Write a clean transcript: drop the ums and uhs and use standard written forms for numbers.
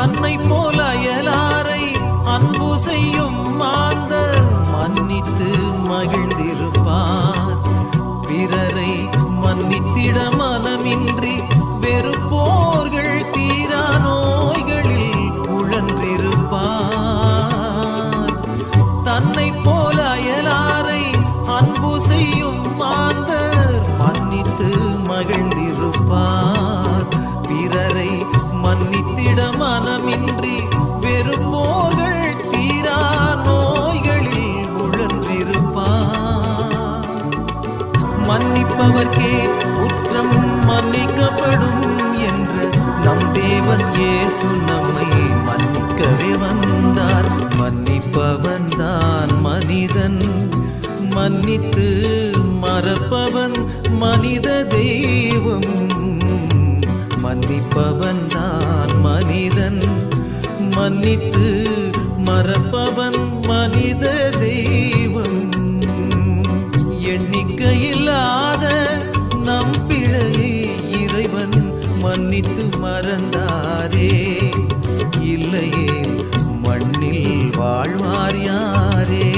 தன்னை போல அயலாரை அன்பு செய்யும் மாந்தர் மன்னித்து மகிழ்ந்திருப்பார். பிறரை மன்னித்திட மனமின்றி வெறுப்போர்கள் தீரா நோய்களில் உழன்றிருப்பார். தன்னை போல அயலாரை அன்பு செய்யும் மாந்தர் மன்னித்து மகிழ்ந்திருப்பார். பிறரை மன்னித்திட மனமின்றி வெறுப்போர்கள் தீரா நோய்களில் உழன்றிருப்பார். மன்னிப்பவர்க்கே குற்றம் மன்னிக்கப்படும் என்ற நம் தேவன் இயேசு நம்மை மன்னிக்கவே வந்தார். மன்னிப்பவன் தான் மனிதன், மன்னித்து மறப்பவன் மனித தெய்வம். மன்னிப்பவன் தான் மனிதன், மன்னித்து மறப்பவன் மனித தெய்வம். எண்ணிக்கையில்லாத நம் பிழையை இறைவன் மன்னித்து மறந்தாரே. இல்லையே மண்ணில் வாழ்வார் யாரே?